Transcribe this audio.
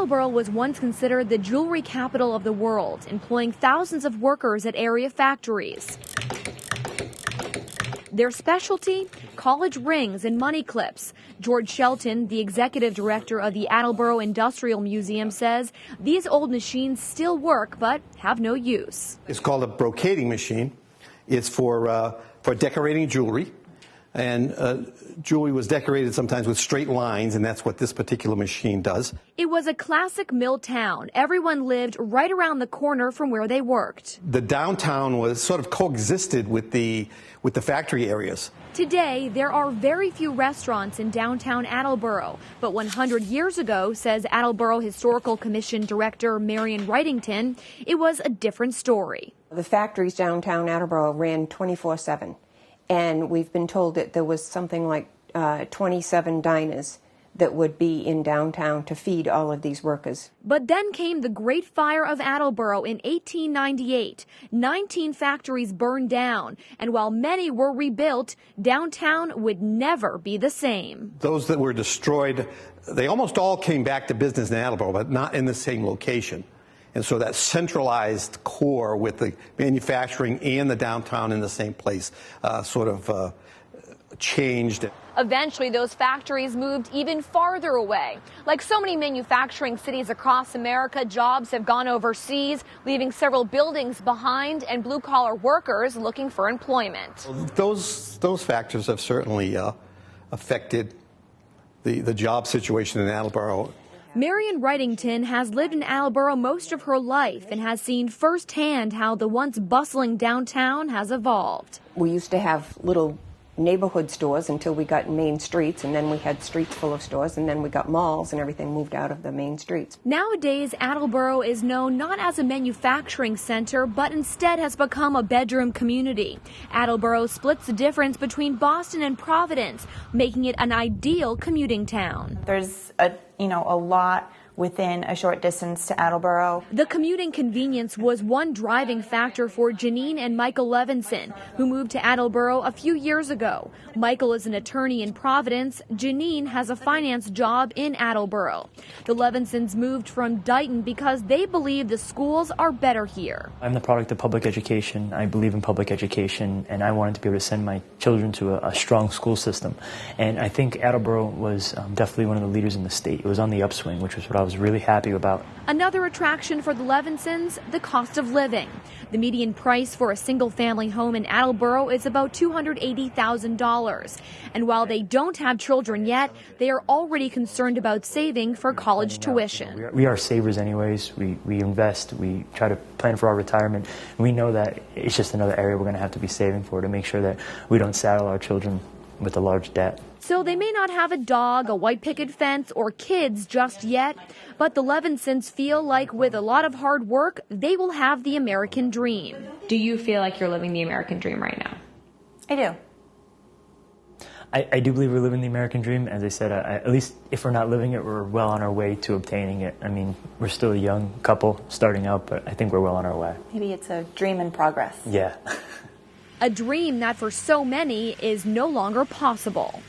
Attleboro was once considered the jewelry capital of the world, employing thousands of workers at area factories. Their specialty? College rings and money clips. George Shelton, the executive director of the Attleboro Industrial Museum, says these old machines still work but have no use. It's called a brocading machine. It's for decorating jewelry. And jewelry was decorated sometimes with straight lines, and that's what this particular machine does. It was a classic mill town. Everyone lived right around the corner from where they worked. The downtown was sort of coexisted with the factory areas. Today, there are very few restaurants in downtown Attleboro, but 100 years ago, says Attleboro Historical Commission Director Marion Wrightington, it was a different story. The factories downtown Attleboro ran 24/7. And we've been told that there was something like 27 diners that would be in downtown to feed all of these workers. But then came the Great Fire of Attleboro in 1898. 19 factories burned down, and while many were rebuilt, downtown would never be the same. Those that were destroyed, they almost all came back to business in Attleboro, but not in the same location. And so that centralized core with the manufacturing and the downtown in the same place changed. Eventually, those factories moved even farther away. Like so many manufacturing cities across America, jobs have gone overseas, leaving several buildings behind and blue-collar workers looking for employment. Those factors have certainly affected the job situation in Attleboro. Marion Wrightington has lived in Attleboro most of her life and has seen firsthand how the once bustling downtown has evolved. We used to have little neighborhood stores until we got main streets, and then we had streets full of stores, and then we got malls, and everything moved out of the main streets. Nowadays, Attleboro is known not as a manufacturing center, but instead has become a bedroom community. Attleboro splits the difference between Boston and Providence, making it an ideal commuting town. There's a lot within a short distance to Attleboro. The commuting convenience was one driving factor for Janine and Michael Levinson, who moved to Attleboro a few years ago. Michael is an attorney in Providence. Janine has a finance job in Attleboro. The Levinsons moved from Dighton because they believe the schools are better here. I'm the product of public education. I believe in public education, and I wanted to be able to send my children to a strong school system. And I think Attleboro was definitely one of the leaders in the state. It was on the upswing, which was what I was really happy about. Another attraction for the Levinsons, the cost of living. The median price for a single-family home in Attleboro is about $280,000. And while they don't have children yet, they are already concerned about saving for college tuition. We are savers anyways. We invest. We try to plan for our retirement. We know that it's just another area we're going to have to be saving for to make sure that we don't saddle our children with a large debt. So they may not have a dog, a white picket fence, or kids just yet, but the Levinsons feel like with a lot of hard work, they will have the American dream. Do you feel like you're living the American dream right now? I do. I do believe we're living the American dream. As I said, at least if we're not living it, we're well on our way to obtaining it. I mean, we're still a young couple starting out, but I think we're well on our way. Maybe it's a dream in progress. Yeah. A dream that for so many is no longer possible.